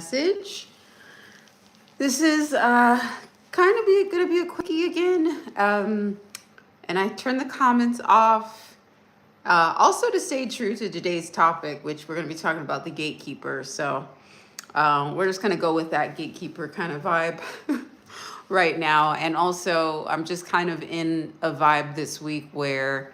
message. This is gonna be a quickie again. And I turned the comments off. Also to stay true to today's topic, which we're gonna be talking about the gatekeeper. So we're just gonna go with that gatekeeper kind of vibe right now. And also, I'm just kind of in a vibe this week where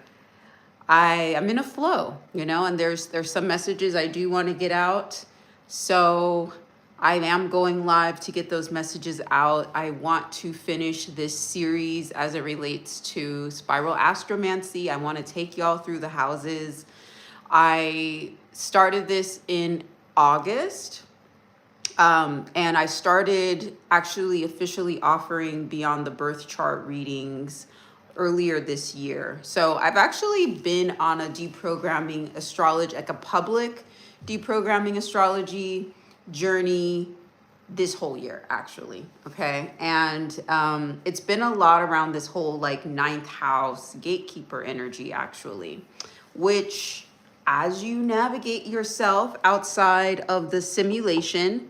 I'm in a flow, and there's some messages I do want to get out. So I am going live to get those messages out. I want to finish this series as it relates to spiral astromancy. I want to take y'all through the houses. I started this in August. And I started actually officially offering Beyond the Birth Chart readings earlier this year. So I've actually been on a deprogramming astrology, like a public deprogramming astrology journey this whole year, actually. Okay. And it's been a lot around this whole like ninth house gatekeeper energy, actually, which as you navigate yourself outside of the simulation,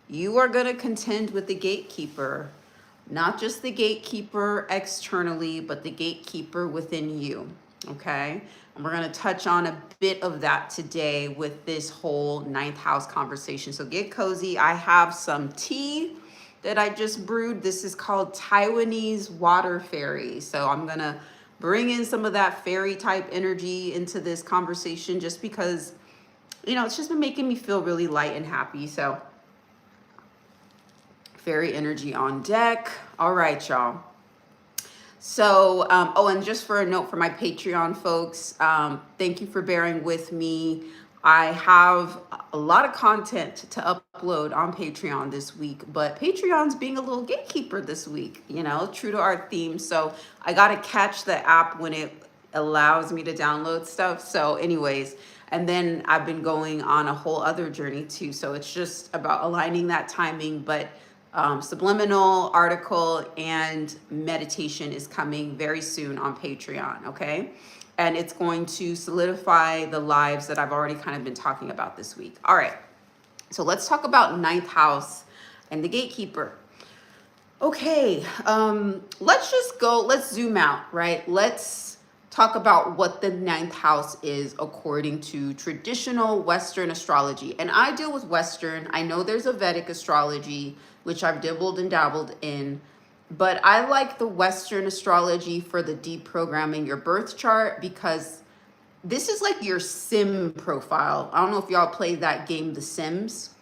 you are going to contend with the gatekeeper, not just the gatekeeper externally, but the gatekeeper within you. Okay. And we're going to touch on a bit of that today with this whole ninth house conversation. So get cozy. I have some tea that I just brewed. This is called Taiwanese water fairy. So I'm going to bring in some of that fairy type energy into this conversation just because, it's just been making me feel really light and happy. So fairy energy on deck. All right, y'all. So, and just for a note for my Patreon folks, thank you for bearing with me. I have a lot of content to upload on Patreon this week, but Patreon's being a little gatekeeper this week, true to our theme. So I got to catch the app when it allows me to download stuff. So anyways, and then I've been going on a whole other journey too. So it's just about aligning that timing, but subliminal article and meditation is coming very soon on Patreon, okay? And it's going to solidify the lives that I've already kind of been talking about this week. All right, so let's talk about ninth house and the gatekeeper. Okay, let's zoom out, right? Let's talk about what the ninth house is according to traditional Western astrology. And I deal with Western. I know there's a Vedic astrology, which I've dibbled and dabbled in, but I like the Western astrology for the deprogramming your birth chart because this is like your sim profile. I don't know if y'all play that game, The Sims.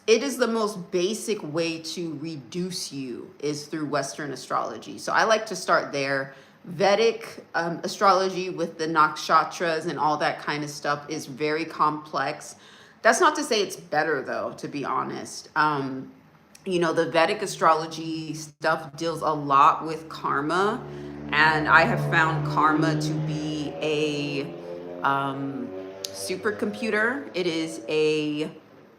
It is the most basic way to reduce you is through Western astrology. So I like to start there. Vedic astrology with the nakshatras and all that kind of stuff is very complex. That's not to say it's better though, to be honest. The Vedic astrology stuff deals a lot with karma, and I have found karma to be a supercomputer. It is a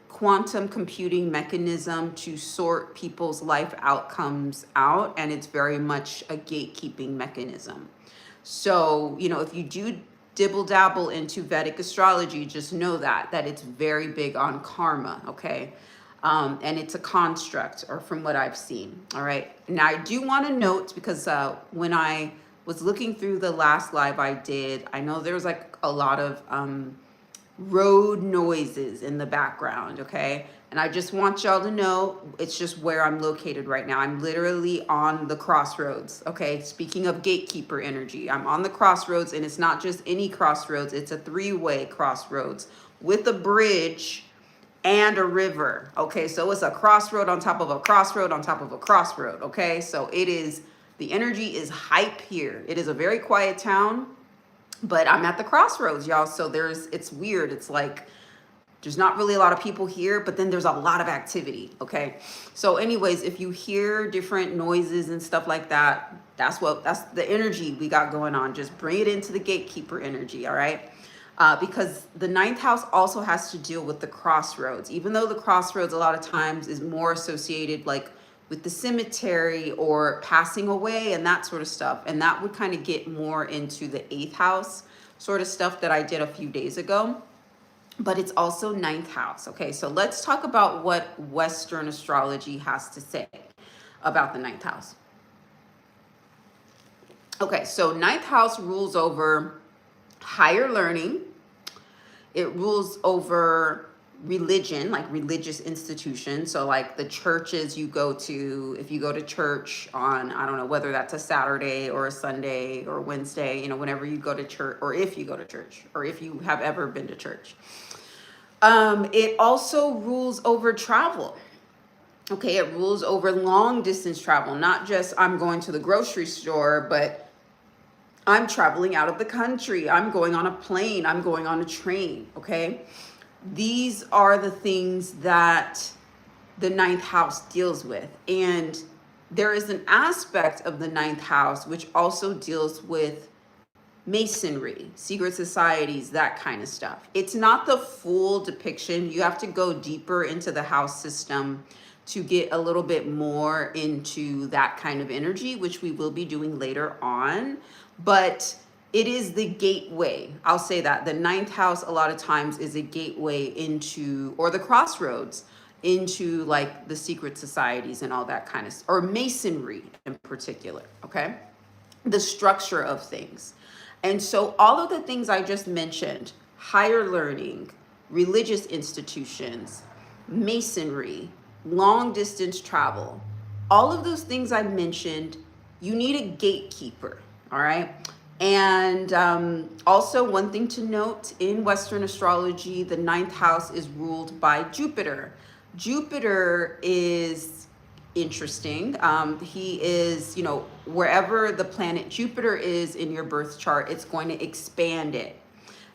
quantum computing mechanism to sort people's life outcomes out, and it's very much a gatekeeping mechanism. So, if you do dibble dabble into Vedic astrology, just know that it's very big on karma, okay? And it's a construct, or from what I've seen, all right? Now, I do want to note, because when I was looking through the last live I did, I know there was like a lot of road noises in the background, okay? And I just want y'all to know it's just where I'm located right now. I'm literally on the crossroads, okay? Speaking of gatekeeper energy, I'm on the crossroads, and it's not just any crossroads, it's a three-way crossroads with a bridge and a river, okay? So it's a crossroad on top of a crossroad on top of a crossroad, okay? So the energy is hype here. It is a very quiet town, but I'm at the crossroads, y'all. So it's weird. It's like, there's not really a lot of people here, but then there's a lot of activity, okay? So anyways, if you hear different noises and stuff like that, that's the energy we got going on. Just bring it into the gatekeeper energy, all right? Because the ninth house also has to deal with the crossroads, even though the crossroads a lot of times is more associated like with the cemetery or passing away and that sort of stuff. And that would kind of get more into the eighth house sort of stuff that I did a few days ago. but it's also ninth house. Okay, so let's talk about what Western astrology has to say about the ninth house. Okay, so ninth house rules over higher learning. It rules over religion, like religious institutions. So like the churches you go to, if you go to church on, I don't know, whether that's a Saturday or a Sunday or Wednesday, you know, whenever you go to church, or if you go to church, or if you have ever been to church. It also rules over travel. Okay, it rules over long distance travel, not just I'm going to the grocery store, but I'm traveling out of the country. I'm going on a plane. I'm going on a train. Okay. These are the things that the ninth house deals with. And there is an aspect of the ninth house which also deals with masonry, secret societies, that kind of stuff. It's not the full depiction. You have to go deeper into the house system to get a little bit more into that kind of energy, which we will be doing later on. But it is the gateway. I'll say that. The ninth house, a lot of times, is a gateway into, or the crossroads into like the secret societies and all that kind of, or masonry in particular, okay? The structure of things. And so all of the things I just mentioned, higher learning, religious institutions, masonry, long distance travel, all of those things I mentioned, you need a gatekeeper, all right? And also one thing to note, in Western astrology, the ninth house is ruled by Jupiter. Jupiter is interesting. He is, you know, wherever the planet Jupiter is in your birth chart, it's going to expand it.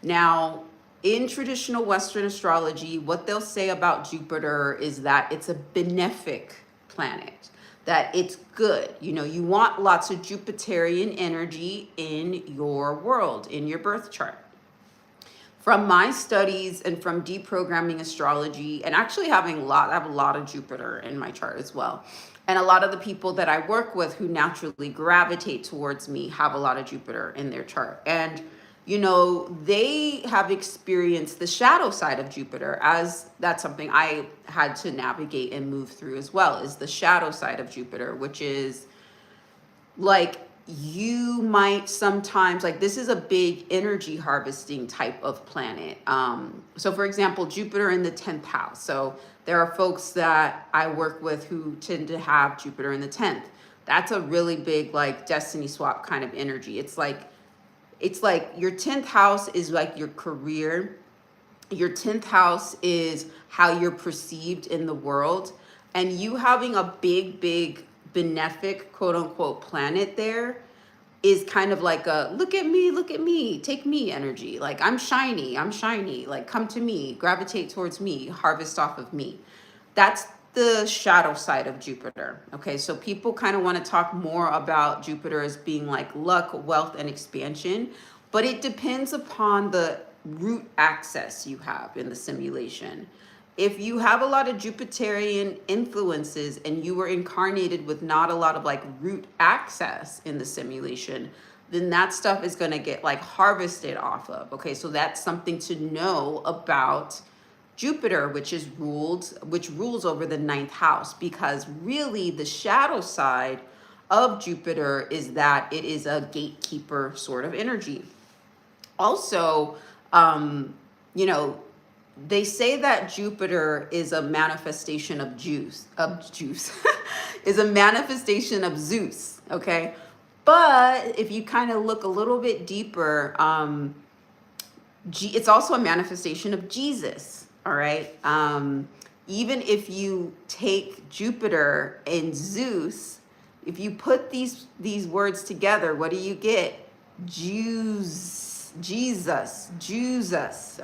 Now, in traditional Western astrology, what they'll say about Jupiter is that it's a benefic planet, that it's good. You know, you want lots of Jupiterian energy in your world, in your birth chart. From my studies and from deprogramming astrology, and actually I have a lot of Jupiter in my chart as well. And a lot of the people that I work with who naturally gravitate towards me have a lot of Jupiter in their chart. And, you know, they have experienced the shadow side of Jupiter, as that's something I had to navigate and move through as well, is the shadow side of Jupiter, which is like, you might sometimes, like, this is a big energy harvesting type of planet. So for example, Jupiter in the 10th house. So there are folks that I work with who tend to have Jupiter in the 10th. That's a really big, like, destiny swap kind of energy. It's like your 10th house is like your career. Your 10th house is how you're perceived in the world. And you having a big benefic, quote unquote, planet there is kind of like a look at me, take me energy. Like, I'm shiny, like, come to me, gravitate towards me, harvest off of me. That's the shadow side of Jupiter. Okay, so people kind of want to talk more about Jupiter as being like luck, wealth, and expansion, but it depends upon the root access you have in the simulation. If you have a lot of Jupiterian influences and you were incarnated with not a lot of like root access in the simulation, then that stuff is going to get like harvested off of. Okay, so that's something to know about Jupiter, which rules over the 9th house, because really the shadow side of Jupiter is that it is a gatekeeper sort of energy. Also, you know, they say that Jupiter is a manifestation of is a manifestation of Zeus, okay? But if you kind of look a little bit deeper, it's also a manifestation of Jesus, all right? Even if you take Jupiter and Zeus, if you put these words together, what do you get? Jesus,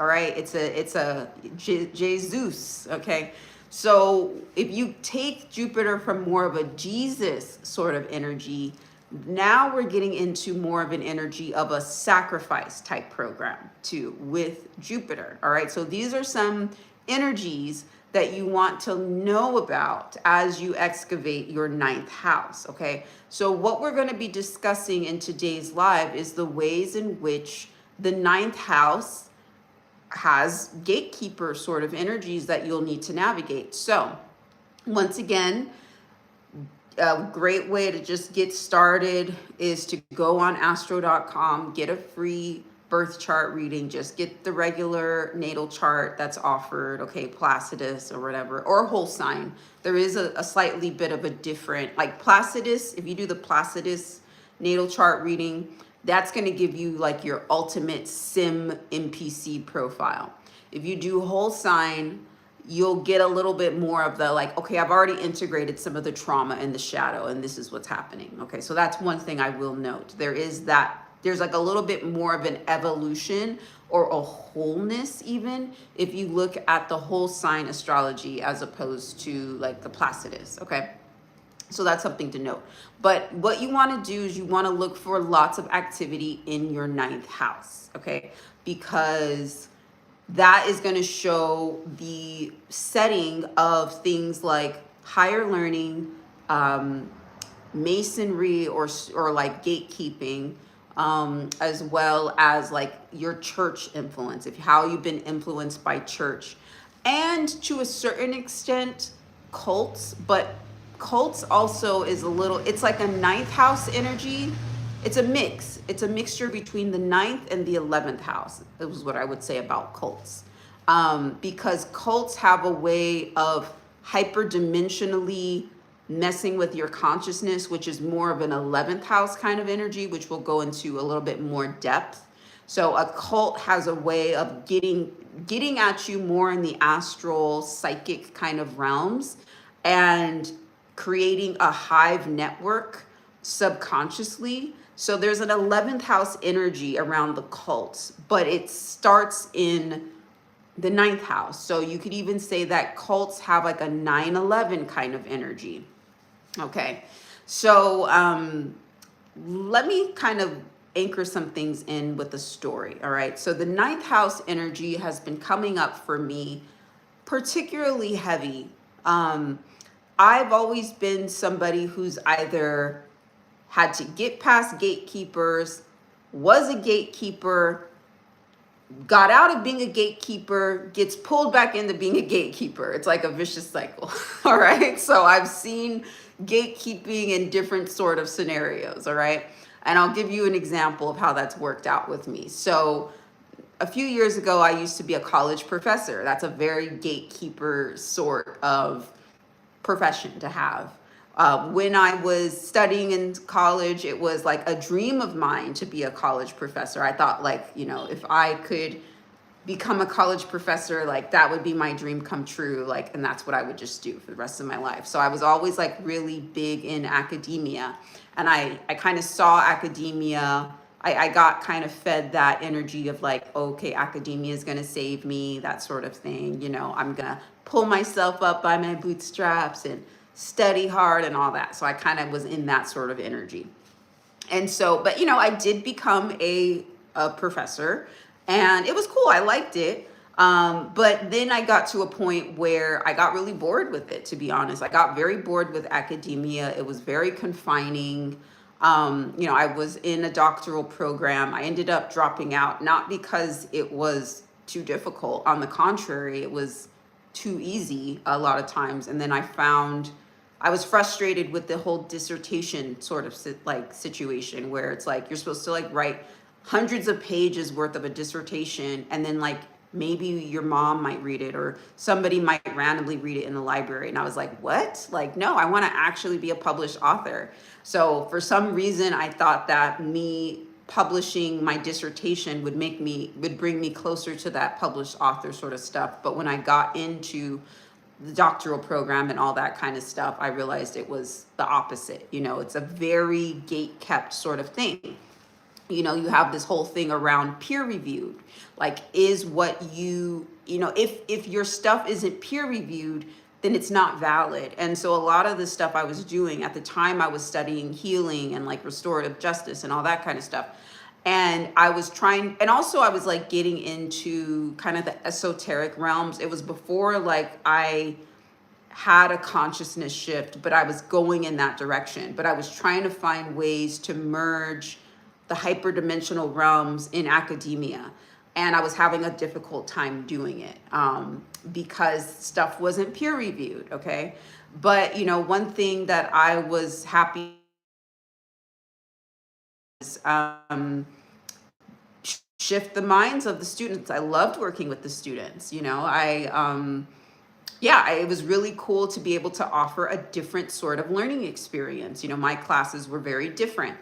all right? It's a Jesus, okay? So if you take Jupiter from more of a Jesus sort of energy, now we're getting into more of an energy of a sacrifice type program too with Jupiter, all right? So these are some energies that you want to know about as you excavate your 9th house, okay? So what we're going to be discussing in today's live is the ways in which the 9th house has gatekeeper sort of energies that you'll need to navigate. So once again, a great way to just get started is to go on astro.com, get a free birth chart reading, just get the regular natal chart that's offered, okay, Placidus or whatever, or whole sign. There is a slightly bit of a different, like Placidus, if you do the Placidus natal chart reading, that's going to give you like your ultimate sim NPC profile. If you do whole sign, you'll get a little bit more of the like, okay, I've already integrated some of the trauma and the shadow, and this is what's happening. Okay, so that's one thing I will note. There's like a little bit more of an evolution or a wholeness, even if you look at the whole sign astrology as opposed to like the Placidus. Okay. So that's something to note. But what you want to do is you want to look for lots of activity in your ninth house, okay? Because that is going to show the setting of things like higher learning, masonry, or like gatekeeping, as well as like your church influence, if how you've been influenced by church, and to a certain extent cults. But cults also is a little, it's like a ninth house energy. It's a mix. It's a mixture between the ninth and the 11th house. That was what I would say about cults. Because cults have a way of hyperdimensionally messing with your consciousness, which is more of an 11th house kind of energy, which we'll go into a little bit more depth. So a cult has a way of getting at you more in the astral, psychic kind of realms, and creating a hive network subconsciously. So there's an 11th house energy around the cults, but it starts in the ninth house. So you could even say that cults have like a 9/11 kind of energy. Okay. So let me kind of anchor some things in with the story. All right. So the ninth house energy has been coming up for me particularly heavy. I've always been somebody who's either had to get past gatekeepers, was a gatekeeper, got out of being a gatekeeper, gets pulled back into being a gatekeeper. It's like a vicious cycle. All right. So I've seen gatekeeping in different sort of scenarios. All right. And I'll give you an example of how that's worked out with me. So a few years ago, I used to be a college professor. That's a very gatekeeper sort of profession to have. When I was studying in college, it was like a dream of mine to be a college professor. I thought like, if I could become a college professor, like that would be my dream come true. Like, and that's what I would just do for the rest of my life. So I was always like really big in academia, and I kind of saw academia. I got kind of fed that energy of like, okay, academia is going to save me, that sort of thing. I'm going to pull myself up by my bootstraps and study hard and all that. So I kind of was in that sort of energy. And so, but I did become a professor, and it was cool. I liked it. But then I got to a point where I got really bored with it, to be honest. I got very bored with academia. It was very confining. I was in a doctoral program. I ended up dropping out, not because it was too difficult. On the contrary, it was too easy a lot of times. And then I found I was frustrated with the whole dissertation sort of situation, where it's like you're supposed to like write hundreds of pages worth of a dissertation, and then like maybe your mom might read it or somebody might randomly read it in the library. And I was like, what? Like, no, I want to actually be a published author. So for some reason, I thought that me publishing my dissertation would bring me closer to that published author sort of stuff. But when I got into the doctoral program and all that kind of stuff, I realized it was the opposite. It's a very gate kept sort of thing. You have this whole thing around peer reviewed. Like, is what if your stuff isn't peer reviewed, then it's not valid. And so a lot of the stuff I was doing at the time, I was studying healing and like restorative justice and all that kind of stuff. And I was trying, and also I was like getting into kind of the esoteric realms. It was before like I had a consciousness shift, but I was going in that direction. But I was trying to find ways to merge the hyperdimensional realms in academia. and I was having a difficult time doing it because stuff wasn't peer reviewed. Okay. But, one thing that I was happy is shift the minds of the students. I loved working with the students. It was really cool to be able to offer a different sort of learning experience. My classes were very different.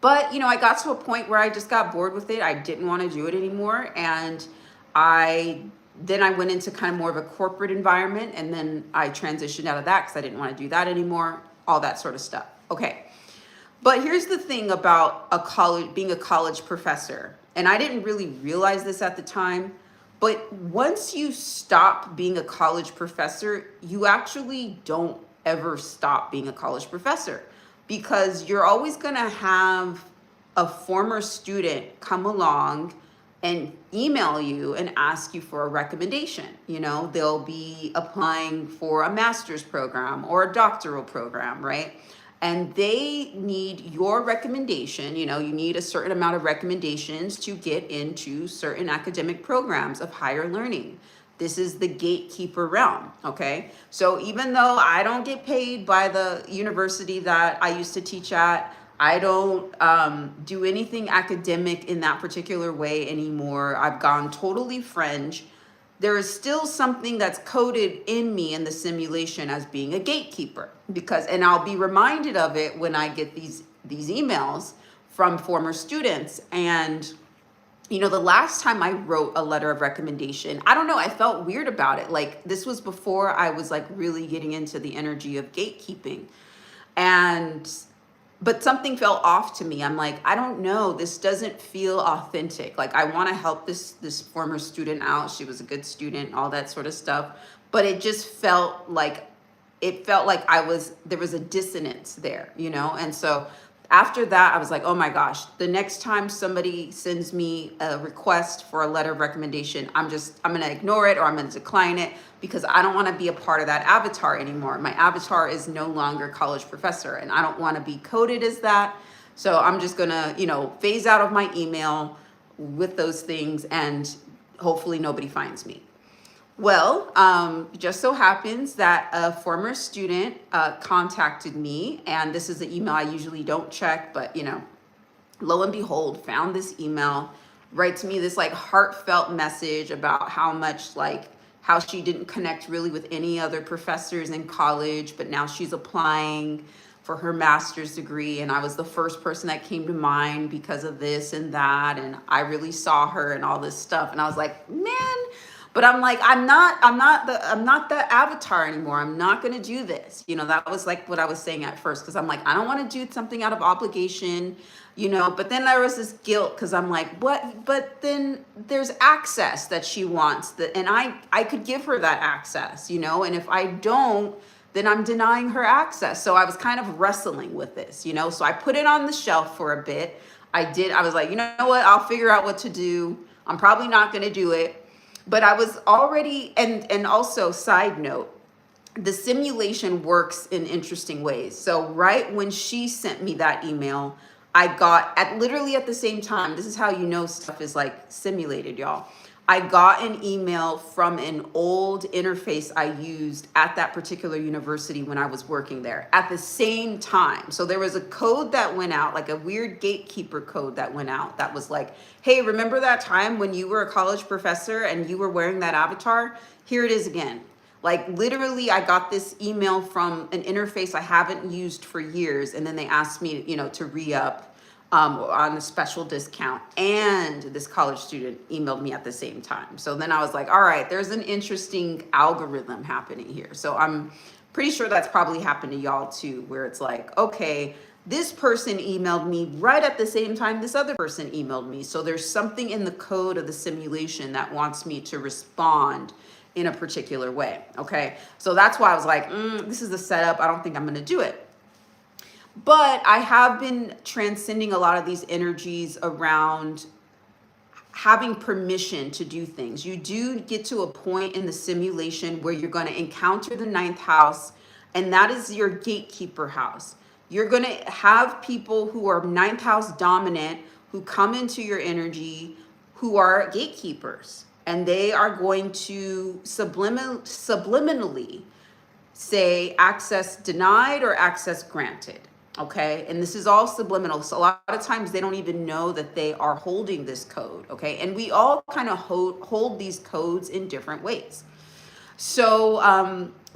But, I got to a point where I just got bored with it. I didn't want to do it anymore. And I then I went into kind of more of a corporate environment, and then I transitioned out of that because I didn't want to do that anymore, all that sort of stuff. Okay. But here's the thing about being a college professor. And I didn't really realize this at the time, but once you stop being a college professor, you actually don't ever stop being a college professor, because you're always going to have a former student come along and email you and ask you for a recommendation. They'll be applying for a master's program or a doctoral program, right? And they need your recommendation. You need a certain amount of recommendations to get into certain academic programs of higher learning. This is the gatekeeper realm. Okay. So even though I don't get paid by the university that I used to teach at, I don't do anything academic in that particular way anymore. I've gone totally fringe. There is still something that's coded in me in the simulation as being a gatekeeper, and I'll be reminded of it when I get these emails from former students. And the last time I wrote a letter of recommendation, I don't know, I felt weird about it. Like, this was before I was like really getting into the energy of gatekeeping. But something fell off to me. I'm like, I don't know, this doesn't feel authentic. Like, I want to help this former student out. She was a good student, all that sort of stuff. But it just felt like there was a dissonance there, And so after that, I was like, oh my gosh, the next time somebody sends me a request for a letter of recommendation, I'm going to ignore it, or I'm going to decline it, because I don't want to be a part of that avatar anymore. My avatar is no longer college professor, and I don't want to be coded as that. So I'm just going to, phase out of my email with those things, and hopefully nobody finds me. Well, just so happens that a former student contacted me, and this is an email I usually don't check, but lo and behold, found this email, writes me this like heartfelt message about how she didn't connect really with any other professors in college, but now she's applying for her master's degree, and I was the first person that came to mind because of this and that, and I really saw her and all this stuff, and I was like, man. But I'm like, I'm not the avatar anymore. I'm not going to do this. That was like what I was saying at first, because I'm like, I don't want to do something out of obligation, but then there was this guilt, because I'm like, what? But then there's access that she wants, and I could give her that access, and if I don't, then I'm denying her access. So I was kind of wrestling with this, so I put it on the shelf for a bit. I was like, you know what? I'll figure out what to do. I'm probably not going to do it. But I was already, and also side note, the simulation works in interesting ways. So right when she sent me that email, I got literally at the same time, this is how stuff is like simulated, y'all. I got an email from an old interface I used at that particular university when I was working there at the same time. So there was a code that went out, like a weird gatekeeper code that went out that was like, hey, remember that time when you were a college professor and you were wearing that avatar? Here it is again. Like, literally, I got this email from an interface I haven't used for years, and then they asked me, to re-up on a special discount, and this college student emailed me at the same time. So then I was like, all right, there's an interesting algorithm happening here. So I'm pretty sure that's probably happened to y'all too, where it's like, okay, this person emailed me right at the same time this other person emailed me. So there's something in the code of the simulation that wants me to respond in a particular way. Okay. So that's why I was like, this is the setup. I don't think I'm going to do it. But I have been transcending a lot of these energies around having permission to do things. You do get to a point in the simulation where you're going to encounter the ninth house, and that is your gatekeeper house. You're going to have people who are ninth house dominant who come into your energy, who are gatekeepers, and they are going to subliminally say access denied or access granted. Okay, and this is all subliminal. So a lot of times they don't even know that they are holding this code. Okay, and we all kind of hold these codes in different ways. So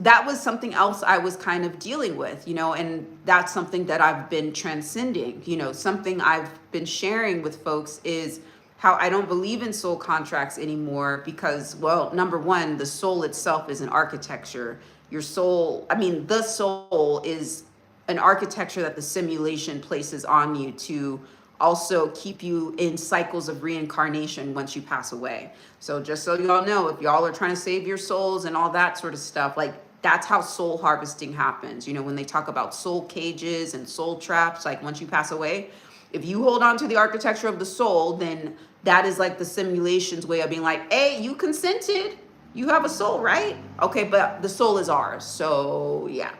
that was something else I was kind of dealing with, and that's something that I've been transcending. Something I've been sharing with folks is how I don't believe in soul contracts anymore because, well, number one, the soul itself is an architecture. Your soul, I mean, the soul is an architecture that the simulation places on you to also keep you in cycles of reincarnation once you pass away. So just so y'all know, if y'all are trying to save your souls and all that sort of stuff, like that's how soul harvesting happens. When they talk about soul cages and soul traps, like once you pass away, if you hold on to the architecture of the soul, then that is like the simulation's way of being like, hey, you consented. You have a soul, right? Okay, but the soul is ours. So yeah.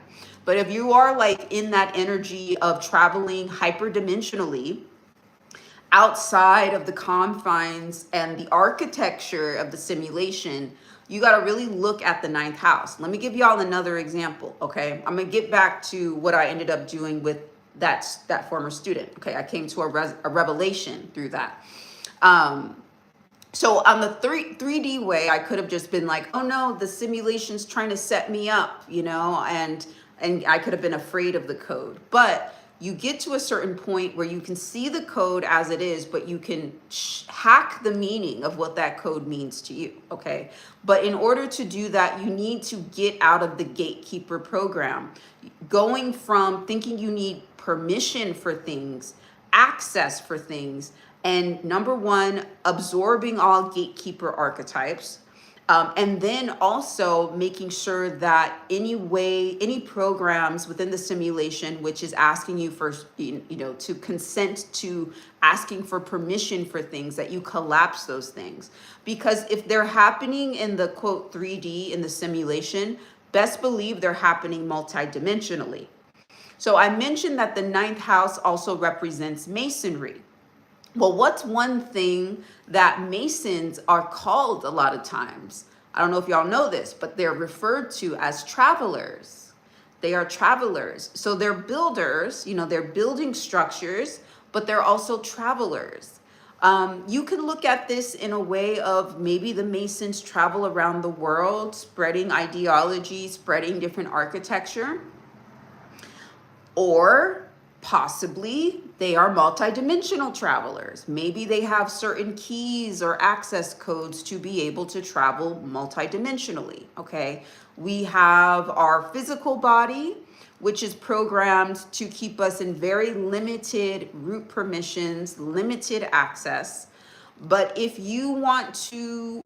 But if you are like in that energy of traveling hyperdimensionally outside of the confines and the architecture of the simulation, you got to really look at the ninth house. Let me give y'all another example. Okay, I'm gonna get back to what I ended up doing with that former student. Okay, I came to a revelation through that. So on the 3D way, I could have just been like, oh no, the simulation's trying to set me up, and I could have been afraid of the code. But you get to a certain point where you can see the code as it is, but you can hack the meaning of what that code means to you, okay? But in order to do that, you need to get out of the gatekeeper program. Going from thinking you need permission for things, access for things, and number one, absorbing all gatekeeper archetypes. And then also making sure that any programs within the simulation, which is asking you for, to consent to asking for permission for things, that you collapse those things. Because if they're happening in the quote 3D in the simulation, best believe they're happening multidimensionally. So I mentioned that the ninth house also represents masonry. Well, what's one thing that Masons are called a lot of times? I don't know if y'all know this, but they're referred to as travelers. They are travelers. So they're builders, they're building structures, but they're also travelers. You can look at this in a way of maybe the Masons travel around the world, spreading ideology, spreading different architecture, or possibly they are multidimensional travelers. Maybe they have certain keys or access codes to be able to travel multidimensionally, okay? We have our physical body, which is programmed to keep us in very limited root permissions, limited access. But if you want to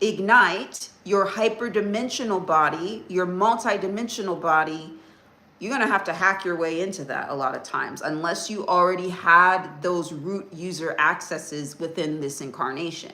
ignite your hyperdimensional body, your multidimensional body, you're going to have to hack your way into that a lot of times, unless you already had those root user accesses within this incarnation.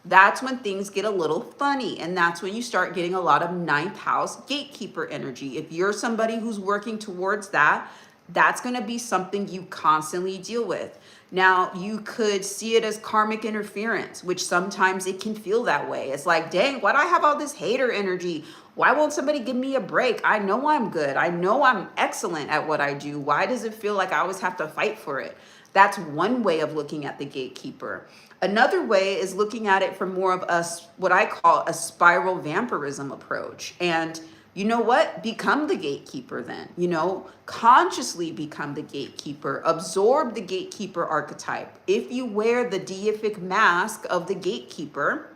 That's when things get a little funny, and that's when you start getting a lot of ninth house gatekeeper energy. If you're somebody who's working towards that, that's going to be something you constantly deal with. Now, you could see it as karmic interference, which sometimes it can feel that way. It's like, dang, why do I have all this hater energy? Why won't somebody give me a break? I know I'm good. I know I'm excellent at what I do. Why does it feel like I always have to fight for it? That's one way of looking at the gatekeeper. Another way is looking at it from more of what I call a spiral vampirism approach. And you know what? Become the gatekeeper then, consciously become the gatekeeper, absorb the gatekeeper archetype. If you wear the deific mask of the gatekeeper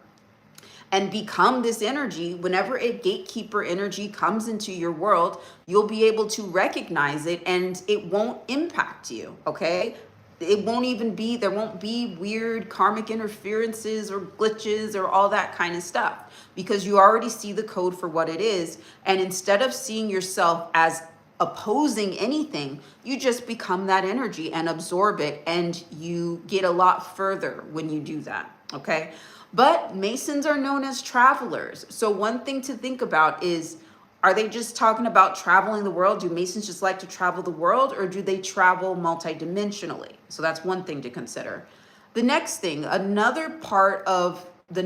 and become this energy, whenever a gatekeeper energy comes into your world, you'll be able to recognize it and it won't impact you, okay? It won't even be, there won't be weird karmic interferences or glitches or all that kind of stuff, because you already see the code for what it is. And instead of seeing yourself as opposing anything, you just become that energy and absorb it, and you get a lot further when you do that, okay? But Masons are known as travelers. So one thing to think about is, are they just talking about traveling the world? Do Masons just like to travel the world, or do they travel multidimensionally? So that's one thing to consider. The next thing, another part of the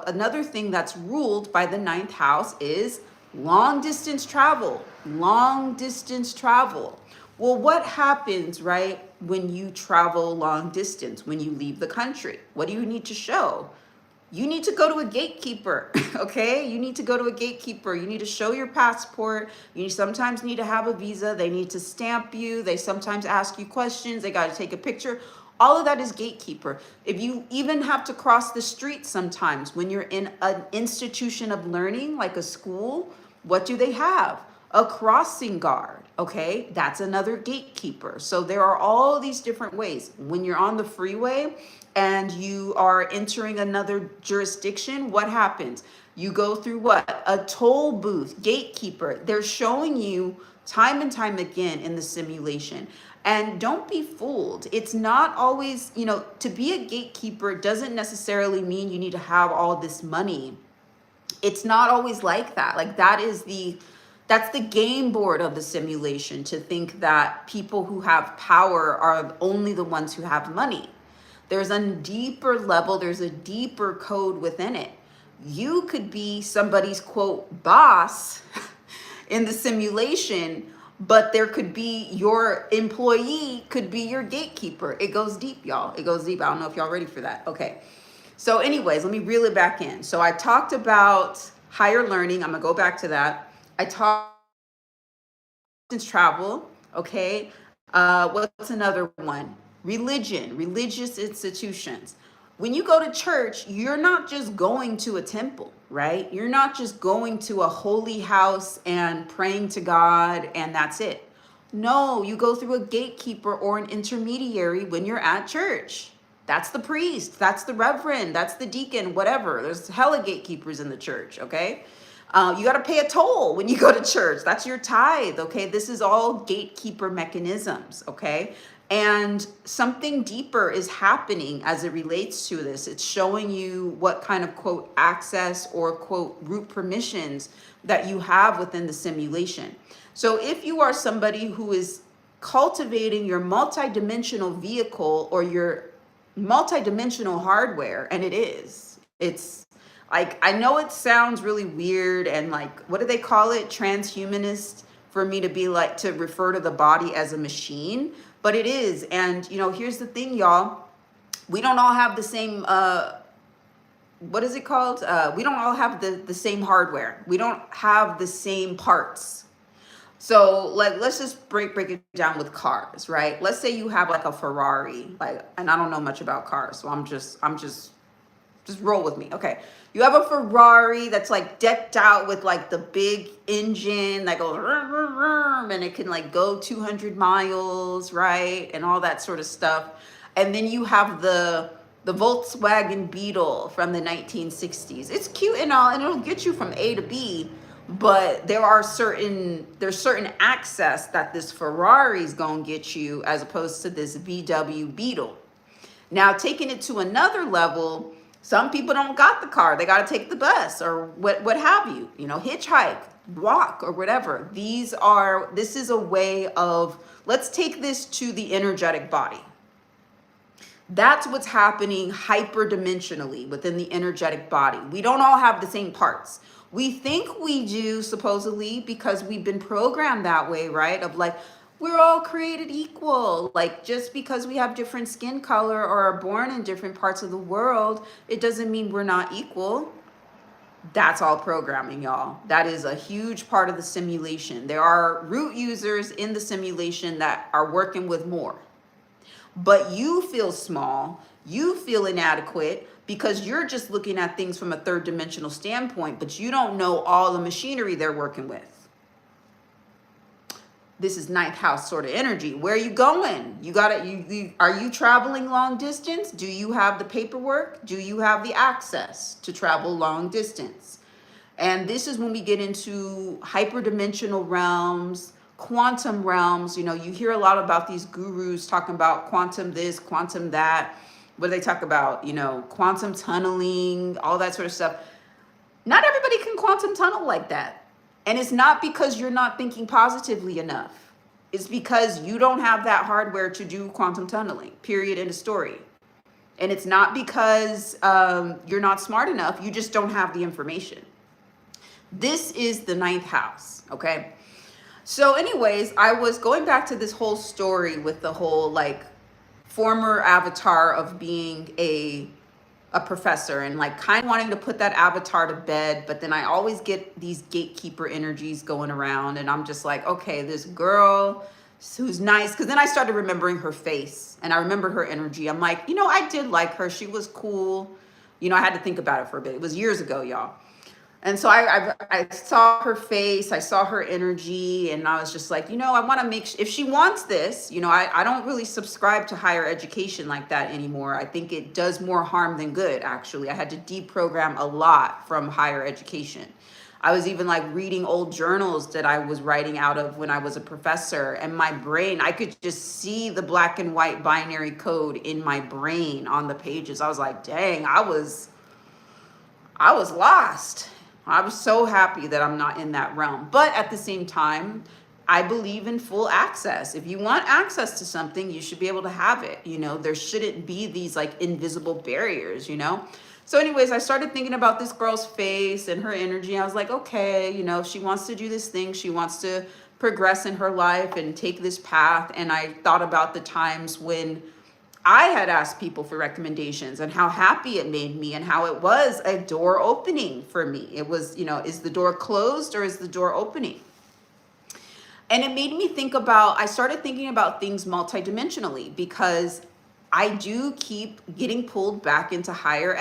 another thing that's ruled by the ninth house is long distance travel. Long distance travel. Well, what happens, right, when you travel long distance, when you leave the country? What do you need to show? You need to go to a gatekeeper, okay? You need to go to a gatekeeper. You need to show your passport. You sometimes need to have a visa. They need to stamp you. They sometimes ask you questions. They got to take a picture. All of that is gatekeeper. If you even have to cross the street sometimes when you're in an institution of learning, like a school, what do they have? A crossing guard, okay? That's another gatekeeper. So there are all these different ways. When you're on the freeway and you are entering another jurisdiction, what happens? You go through what? A toll booth, gatekeeper. They're showing you time and time again in the simulation. And don't be fooled. It's not always, to be a gatekeeper doesn't necessarily mean you need to have all this money. It's not always like that. Like that's the game board of the simulation, to think that people who have power are only the ones who have money. There's a deeper level, there's a deeper code within it. You could be somebody's quote boss in the simulation, but there could be your employee could be your gatekeeper. It goes deep, y'all. It goes deep. I don't know if y'all ready for that. Okay. So anyways, let me reel it back in. So I talked about higher learning. I'm gonna go back to that. I talked travel. Okay. What's another one? Religion, religious institutions. When you go to church, you're not just going to a temple, right? You're not just going to a holy house and praying to God and that's it. No, you go through a gatekeeper or an intermediary when you're at church. That's the priest, that's the reverend, that's the deacon, whatever. There's hella gatekeepers in the church, okay? You got to pay a toll when you go to church. That's your tithe, okay? This is all gatekeeper mechanisms, okay? And something deeper is happening as it relates to this. It's showing you what kind of quote access or quote root permissions that you have within the simulation. So if you are somebody who is cultivating your multidimensional vehicle or your multidimensional hardware, and it's like, I know it sounds really weird and like, what do they call it? Transhumanist, for me to be like, to refer to the body as a machine, but it is. And here's the thing, y'all, we don't all have the same, what is it called? We don't all have the same hardware. We don't have the same parts. So like, let's just break it down with cars, right? Let's say you have like a Ferrari, and I don't know much about cars, so I'm just roll with me. Okay. You have a Ferrari that's like decked out with like the big engine that goes and it can like go 200 miles, right? And all that sort of stuff. And then you have the Volkswagen Beetle from the 1960s. It's cute and all, and it'll get you from A to B, but there's certain access that this Ferrari's gonna get you as opposed to this VW Beetle. Now, taking it to another level, some people don't got the car. They got to take the bus or what have you, hitchhike, walk or whatever. This is a way of, let's take this to the energetic body. That's what's happening hyperdimensionally within the energetic body. We don't all have the same parts. We think we do, supposedly, because we've been programmed that way, right? Of like, we're all created equal. Like, just because we have different skin color or are born in different parts of the world, it doesn't mean we're not equal. That's all programming, y'all. That is a huge part of the simulation. There are root users in the simulation that are working with more. But you feel small, you feel inadequate because you're just looking at things from a third dimensional standpoint, but you don't know all the machinery they're working with. This is ninth house sort of energy. Where are you going? Are you traveling long distance? Do you have the paperwork? Do you have the access to travel long distance? And this is when we get into hyperdimensional realms, quantum realms. You hear a lot about these gurus talking about quantum this, quantum that. What do they talk about? Quantum tunneling, all that sort of stuff. Not everybody can quantum tunnel like that. And it's not because you're not thinking positively enough. It's because you don't have that hardware to do quantum tunneling, period, end of story. And it's not because you're not smart enough, you just don't have the information. This is the ninth house, okay? So anyways, I was going back to this whole story with the whole like former avatar of being a professor, and like kind of wanting to put that avatar to bed, but then I always get these gatekeeper energies going around, and I'm just like, okay, this girl who's nice, because then I started remembering her face and I remembered her energy. I'm like, I did like her. She was cool. I had to think about it for a bit. It was years ago, y'all. And so I saw her face, I saw her energy, and I was just like, I want to make sure if she wants this, I don't really subscribe to higher education like that anymore. I think it does more harm than good, actually. I had to deprogram a lot from higher education. I was even like reading old journals that I was writing out of when I was a professor, and my brain, I could just see the black and white binary code in my brain on the pages. I was like, dang, I was lost. I was so happy that I'm not in that realm. But at the same time, I believe in full access. If you want access to something, you should be able to have it. There shouldn't be these like invisible barriers, So anyways, I started thinking about this girl's face and her energy. I was like, okay, if she wants to do this thing, she wants to progress in her life and take this path. And I thought about the times when I had asked people for recommendations and how happy it made me and how it was a door opening for me. It was, is the door closed or is the door opening? And it made me I started thinking about things multidimensionally, because I do keep getting pulled back into higher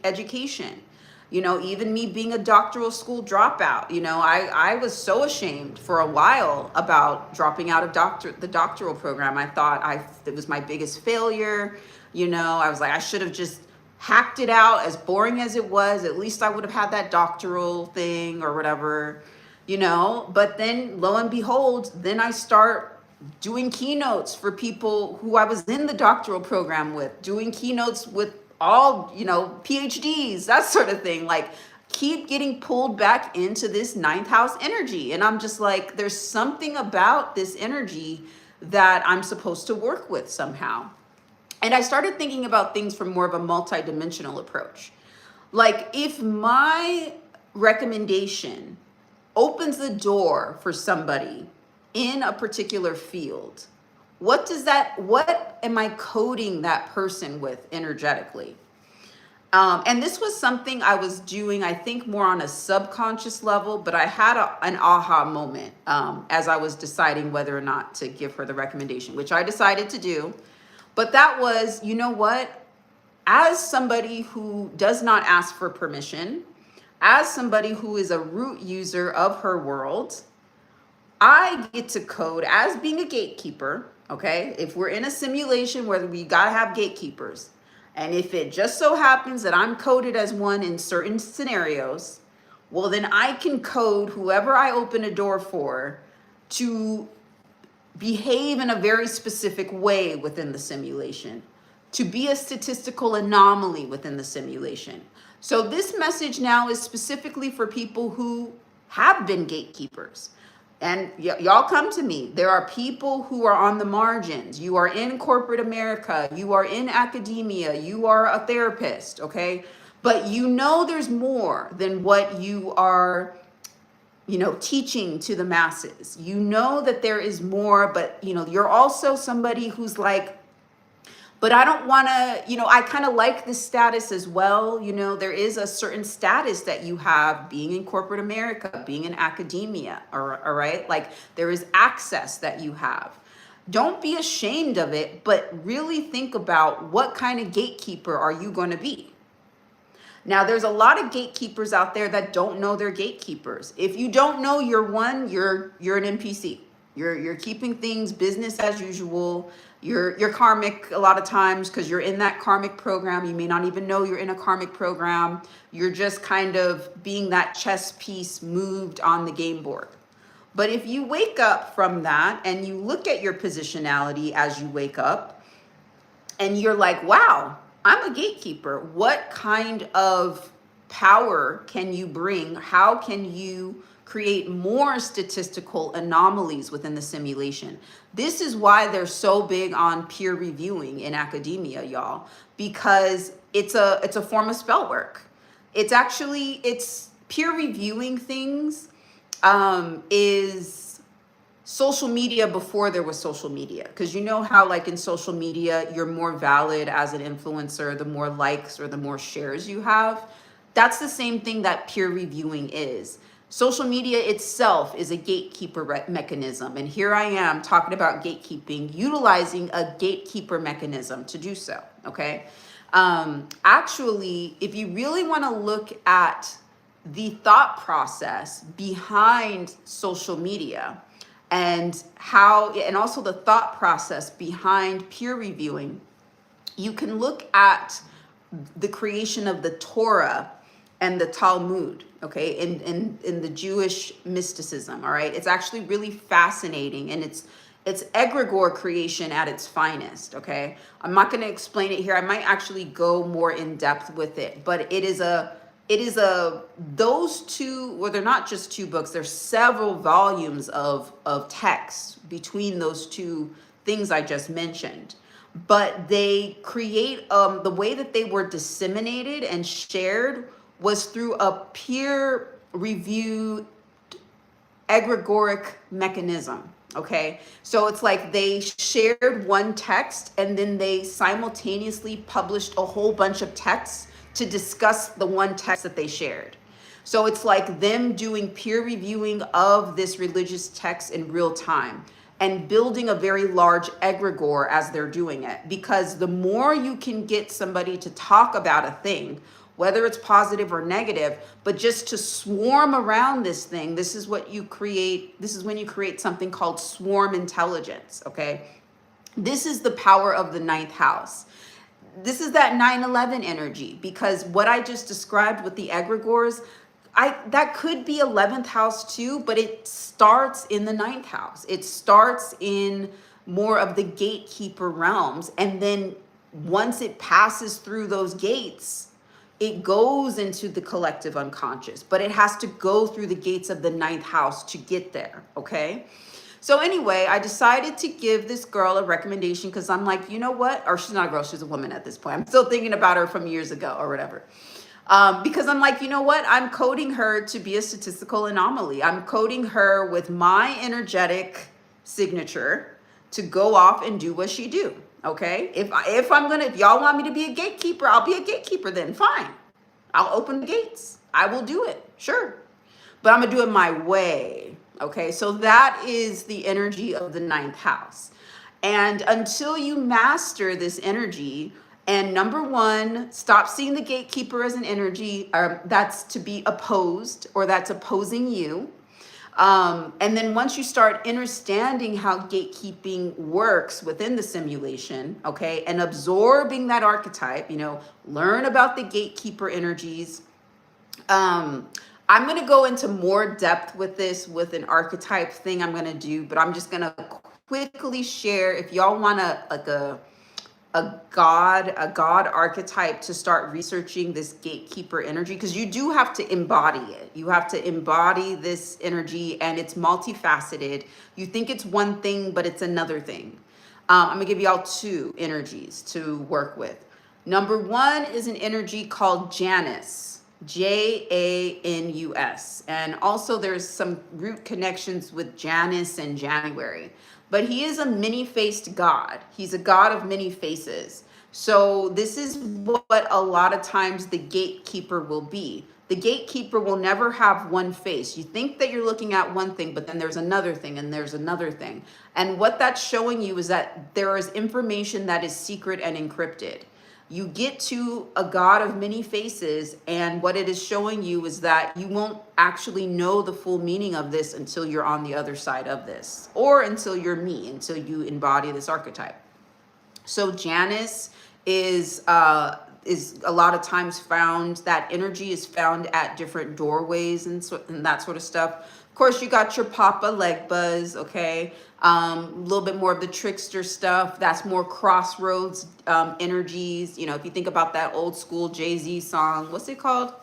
education. Even me being a doctoral school dropout, I was so ashamed for a while about dropping out of the doctoral program. I thought it was my biggest failure. I was like, I should have just hacked it out, as boring as it was. At least I would have had that doctoral thing or whatever, But then lo and behold, then I start doing keynotes for people who I was in the doctoral program with, doing keynotes with all, PhDs, that sort of thing. Like, keep getting pulled back into this ninth house energy. And I'm just like, there's something about this energy that I'm supposed to work with somehow. And I started thinking about things from more of a multidimensional approach. Like, if my recommendation opens the door for somebody in a particular field, what am I coding that person with energetically? And this was something I was doing, I think, more on a subconscious level, but I had an aha moment as I was deciding whether or not to give her the recommendation, which I decided to do. But that was, as somebody who does not ask for permission, as somebody who is a root user of her world, I get to code as being a gatekeeper, okay? If we're in a simulation where we gotta have gatekeepers, and if it just so happens that I'm coded as one in certain scenarios, well, then I can code whoever I open a door for to behave in a very specific way within the simulation, to be a statistical anomaly within the simulation. So this message now is specifically for people who have been gatekeepers. And y'all come to me. There are people who are on the margins. You are in corporate America. You are in academia. You are a therapist, okay? But there's more than what you are, teaching to the masses. That there is more, but, you're also somebody who's like, but I don't want to, I kind of like this status as well. There is a certain status that you have being in corporate America, being in academia, all right? Like, there is access that you have. Don't be ashamed of it, but really think about what kind of gatekeeper are you going to be? Now, there's a lot of gatekeepers out there that don't know they're gatekeepers. If you don't know you're one, you're an NPC. You're keeping things business as usual. You're karmic a lot of times because you're in that karmic program. You may not even know you're in a karmic program. You're just kind of being that chess piece moved on the game board. But if you wake up from that and you look at your positionality as you wake up and you're like, wow, I'm a gatekeeper. What kind of power can you bring? How can you create more statistical anomalies within the simulation. This is why they're so big on peer reviewing in academia, y'all, because it's a form of spell work. It's peer reviewing things is social media before there was social media. Because you know how, like, in social media, you're more valid as an influencer the more likes or the more shares you have. That's the same thing that peer reviewing is. Social media itself is a gatekeeper mechanism. And here I am talking about gatekeeping, utilizing a gatekeeper mechanism to do so. Okay. Actually, if you really want to look at the thought process behind social media, and also the thought process behind peer reviewing, you can look at the creation of the Torah and the Talmud, okay, in the Jewish mysticism. All right, it's actually really fascinating, and it's egregore creation at its finest. Okay, I'm not going to explain it here. I might actually go more in depth with it, but it is those two, well, they're not just two books, there's several volumes of text between those two things I just mentioned. But they create, the way that they were disseminated and shared was through a peer review egregoric mechanism. Okay, so it's like they shared one text and then they simultaneously published a whole bunch of texts to discuss the one text that they shared. So it's like them doing peer reviewing of this religious text in real time and building a very large egregore as they're doing it. Because the more you can get somebody to talk about a thing, whether it's positive or negative, but just to swarm around this thing, this is what you create. This is when you create something called swarm intelligence, okay? This is the power of the ninth house. This is that 9/11 energy, because what I just described with the egregores, that could be 11th house too, but it starts in the ninth house. It starts in more of the gatekeeper realms. And then once it passes through those gates, it goes into the collective unconscious, but it has to go through the gates of the ninth house to get there. Okay. So anyway, I decided to give this girl a recommendation because I'm like, you know what? Or she's not a girl, she's a woman at this point. I'm still thinking about her from years ago or whatever. Because I'm like, you know what? I'm coding her to be a statistical anomaly. I'm coding her with my energetic signature to go off and do what she do. Okay. If y'all want me to be a gatekeeper, I'll be a gatekeeper then. Fine. I'll open the gates. I will do it. Sure. But I'm going to do it my way. Okay. So that is the energy of the ninth house. And until you master this energy, and number one, stop seeing the gatekeeper as an energy that's to be opposed or that's opposing you. And then once you start understanding how gatekeeping works within the simulation, okay, and absorbing that archetype, learn about the gatekeeper energies. I'm going to go into more depth with this with an archetype thing I'm going to do, but I'm just going to quickly share if y'all want a god archetype to start researching this gatekeeper energy, because you do have to embody it. You have to embody this energy, and it's multifaceted. You think it's one thing, but it's another thing. I'm gonna give y'all two energies to work with. Number one is an energy called Janus, Janus, and also there's some root connections with Janus and January. But he is a many-faced god. He's a god of many faces. So this is what a lot of times the gatekeeper will be. The gatekeeper will never have one face. You think that you're looking at one thing, but then there's another thing and there's another thing. And what that's showing you is that there is information that is secret and encrypted. You get to a god of many faces, and what it is showing you is that you won't actually know the full meaning of this until you're on the other side of this, or until you're me, until you embody this archetype. So Janus is a lot of times found, that energy is found at different doorways and that sort of stuff. Of course, you got your Papa leg buzz, okay? A little bit more of the trickster stuff. That's more crossroads energies. If you think about that old school Jay-Z song, what's it called?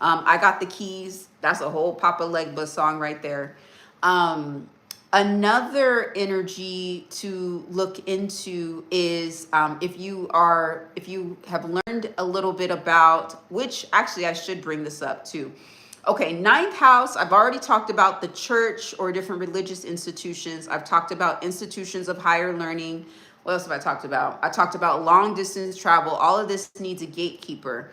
I got the keys. That's a whole Papa Legba song right there. Um, Another energy to look into is if you have learned a little bit about, which actually I should bring this up too. Okay, ninth house, I've already talked about the church or different religious institutions. I've talked about institutions of higher learning. What else have I talked about? I talked about long distance travel. All of this needs a gatekeeper.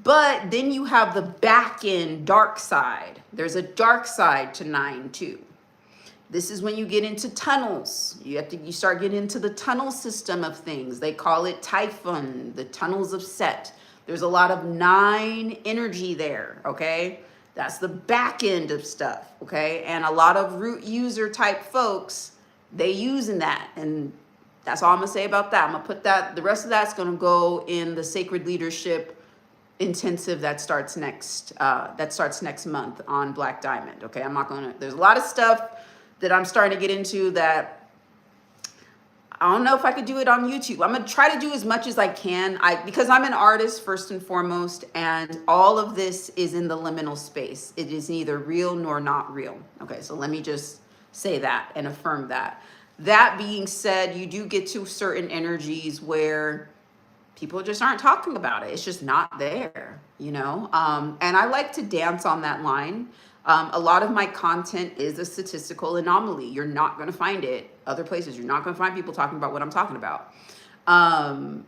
But then you have the back end dark side. There's a dark side to nine too. This is when you get into tunnels. You start getting into the tunnel system of things. They call it Typhon, the tunnels of Set. There's a lot of nine energy there, okay? That's the back end of stuff, okay? And a lot of root user type folks, they using that. And that's all I'm gonna say about that. I'm gonna put that, the rest of that's gonna go in the sacred leadership intensive that starts next month on Black Diamond. Okay, I'm not gonna, there's a lot of stuff that I'm starting to get into that I don't know if I could do it on YouTube. I'm gonna try to do as much as I can. Because I'm an artist first and foremost, and all of this is in the liminal space. It is neither real nor not real. Okay, so let me just say that and affirm that. That being said, you do get to certain energies where people just aren't talking about it. It's just not there, you know? And I like to dance on that line. A lot of my content is a statistical anomaly. You're not going to find it other places. You're not going to find people talking about what I'm talking about. And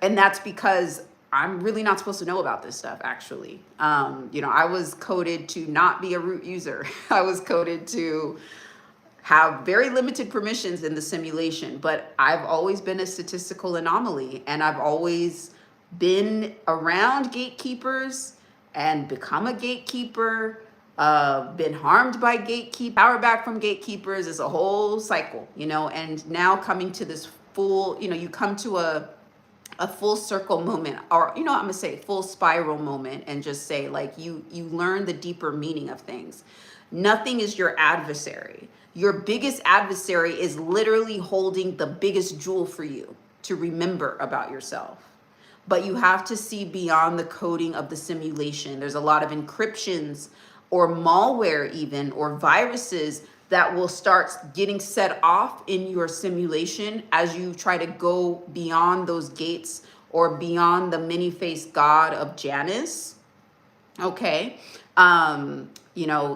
that's because I'm really not supposed to know about this stuff, actually. I was coded to not be a root user. I was coded to have very limited permissions in the simulation, but I've always been a statistical anomaly, and I've always been around gatekeepers and become a gatekeeper, been harmed by gatekeep, power back from gatekeepers. It's a whole cycle, and now coming to this full, you come to a full circle moment, or, I'm gonna say full spiral moment, and just say, like, you learn the deeper meaning of things. Nothing is your adversary. Your biggest adversary is literally holding the biggest jewel for you to remember about yourself. But you have to see beyond the coding of the simulation. There's a lot of encryptions or malware even, or viruses that will start getting set off in your simulation as you try to go beyond those gates or beyond the many-faced god of Janus. Okay.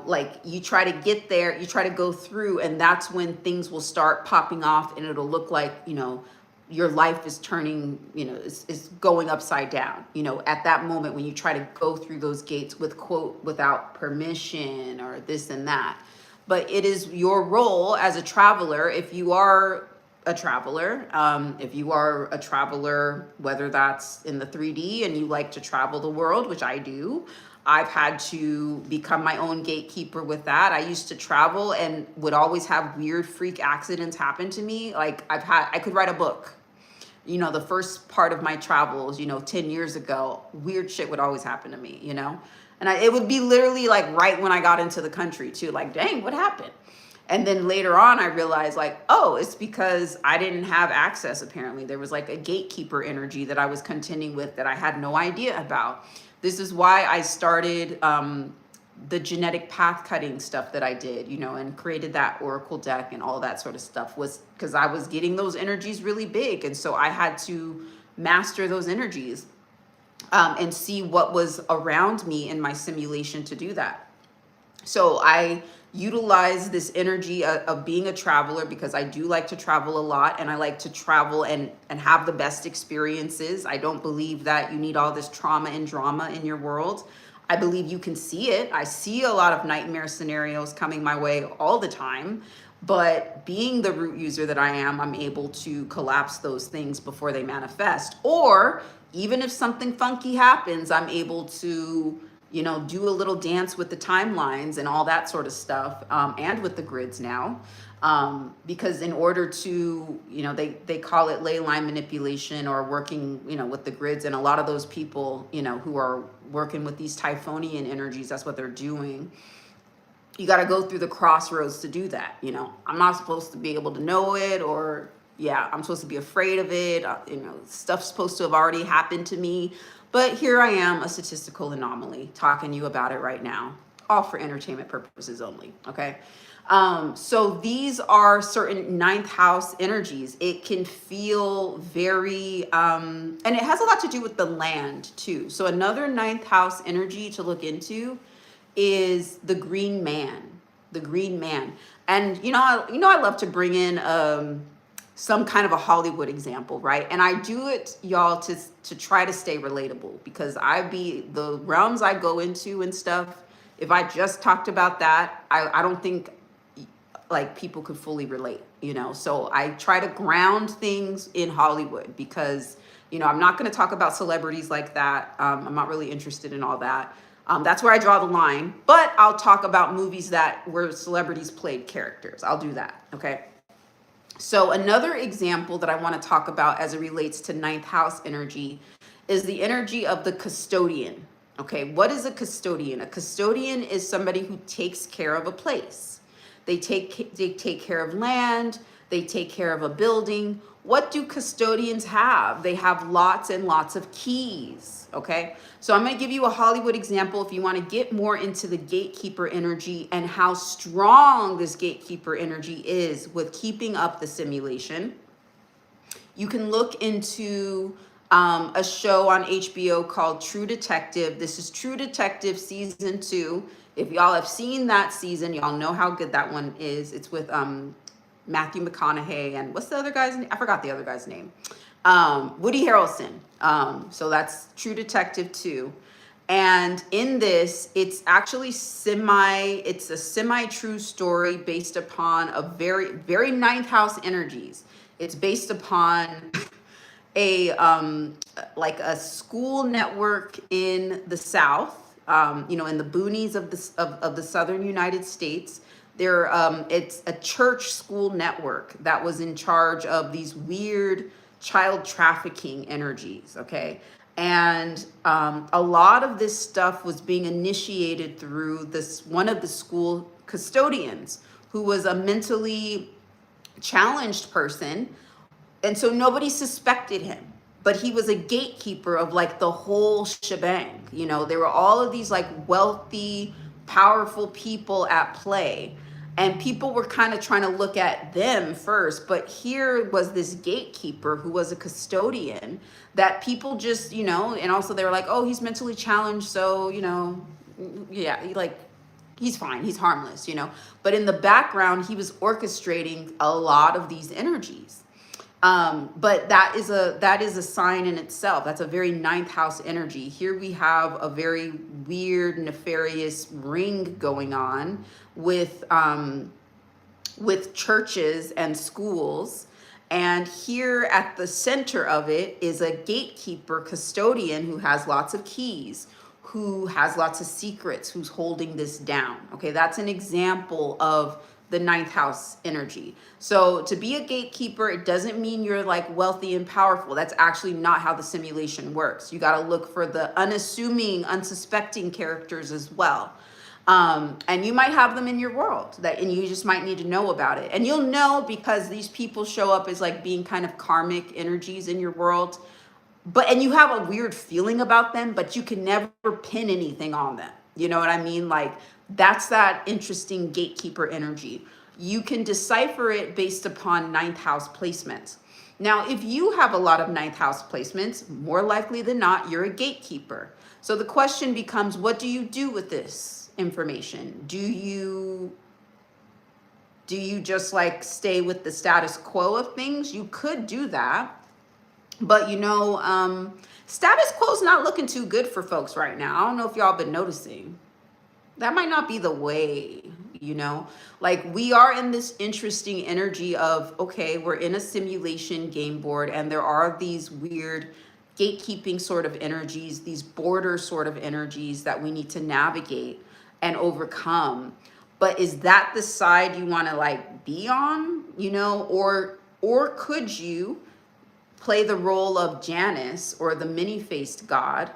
Like you try to get there, you try to go through, and that's when things will start popping off, and it'll look like, your life is turning, is going upside down, at that moment when you try to go through those gates with quote, without permission or this and that. But it is your role as a traveler, if you are a traveler, whether that's in the 3D and you like to travel the world, which I do. I've had to become my own gatekeeper with that. I used to travel and would always have weird freak accidents happen to me. Like I could write a book. The first part of my travels, 10 years ago, weird shit would always happen to me, And it would be literally like right when I got into the country too, like, dang, what happened? And then later on, I realized, like, oh, it's because I didn't have access, apparently. There was like a gatekeeper energy that I was contending with that I had no idea about. This is why I started the genetic path cutting stuff that I did, and created that oracle deck and all that sort of stuff, was because I was getting those energies really big. And so I had to master those energies and see what was around me in my simulation to do that. So I utilize this energy of being a traveler, because I do like to travel a lot, and I like to travel and have the best experiences. I don't believe that you need all this trauma and drama in your world. I believe you can see it. I see a lot of nightmare scenarios coming my way all the time, but being the root user that I am, I'm able to collapse those things before they manifest. Or even if something funky happens, I'm able to do a little dance with the timelines and all that sort of stuff, and with the grids now, because in order to, they call it ley line manipulation, or working, with the grids. And a lot of those people, who are working with these Typhonian energies, that's what they're doing. You got to go through the crossroads to do that. I'm not supposed to be able to know it, or I'm supposed to be afraid of it. Stuff's supposed to have already happened to me. But here I am, a statistical anomaly, talking to you about it right now, all for entertainment purposes only, okay? So these are certain ninth house energies. It can feel very, and it has a lot to do with the land too. So another ninth house energy to look into is the green man, the green man. And I love to bring in some kind of a Hollywood example, right? And I do it, y'all, to try to stay relatable, because the realms I go into and stuff. If I just talked about that, I don't think like people could fully relate. So I try to ground things in Hollywood, because I'm not going to talk about celebrities like that. I'm not really interested in all that. That's where I draw the line. But I'll talk about movies where celebrities played characters. I'll do that. Okay. So another example that I want to talk about as it relates to ninth house energy is the energy of the custodian. Okay, what is a custodian? A custodian is somebody who takes care of a place. They take care of land, they take care of a building. What do custodians have? They have lots and lots of keys, okay? So I'm gonna give you a Hollywood example if you wanna get more into the gatekeeper energy and how strong this gatekeeper energy is with keeping up the simulation. You can look into a show on HBO called True Detective. This is True Detective season 2. If y'all have seen that season, y'all know how good that one is. It's with Matthew McConaughey and what's the other guy's name? I forgot the other guy's name. Woody Harrelson. So that's True Detective 2. And in this, it's actually it's a semi-true story based upon a very, very ninth house energies. It's based upon a like a school network in the South, in the boonies of the southern United States. It's a church school network that was in charge of these weird child trafficking energies. Okay. And a lot of this stuff was being initiated through one of the school custodians, who was a mentally challenged person. And so nobody suspected him, but he was a gatekeeper of like the whole shebang. There were all of these like wealthy, powerful people at play, and people were kind of trying to look at them first. But here was this gatekeeper who was a custodian that people just, and also they were like, oh, he's mentally challenged. So, yeah, he's fine. He's harmless, but in the background, he was orchestrating a lot of these energies. But that is a sign in itself. That's a very ninth house energy. Here we have a very weird, nefarious ring going on with churches and schools. And here at the center of it is a gatekeeper custodian who has lots of keys, who has lots of secrets, who's holding this down. Okay, that's an example of the ninth house energy. So to be a gatekeeper, it doesn't mean you're like wealthy and powerful. That's actually not how the simulation works. You got to look for the unassuming, unsuspecting characters as well. And you might have them in your world and you just might need to know about it. And you'll know because these people show up as like being kind of karmic energies in your world. And you have a weird feeling about them, but you can never pin anything on them. You know what I mean? Like, that's that interesting gatekeeper energy. You can decipher it based upon ninth house placements. Now, if you have a lot of ninth house placements, more likely than not, you're a gatekeeper. So the question becomes, what do you do with this information? Do you just like stay with the status quo of things? You could do that. But status quo's not looking too good for folks right now. I don't know if y'all been noticing. That might not be the way, like we are in this interesting energy of, okay, we're in a simulation game board and there are these weird gatekeeping sort of energies, these border sort of energies that we need to navigate and overcome. But is that the side you want to like be on, or could you play the role of Janus or the many-faced god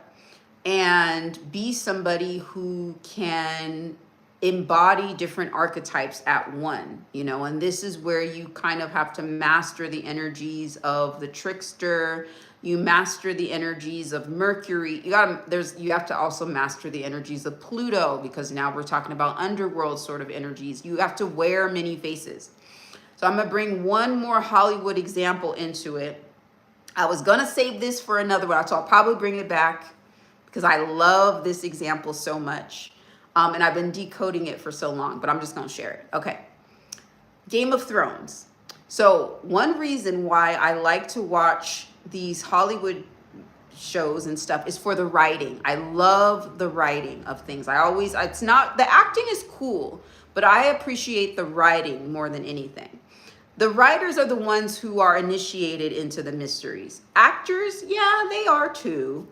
and be somebody who can embody different archetypes at one, and this is where you kind of have to master the energies of the trickster, You master the energies of Mercury. You have to also master the energies of Pluto, because now we're talking about underworld sort of energies. You have to wear many faces. So I'm gonna bring one more Hollywood example into it. I was gonna save this for another one, so I'll probably bring it back because I love this example so much. And I've been decoding it for so long, but I'm just gonna share it. Okay, Game of Thrones. So one reason why I like to watch these Hollywood shows and stuff is for the writing. I love the writing of things. It's not, the acting is cool, but I appreciate the writing more than anything. The writers are the ones who are initiated into the mysteries. Actors, yeah, they are too.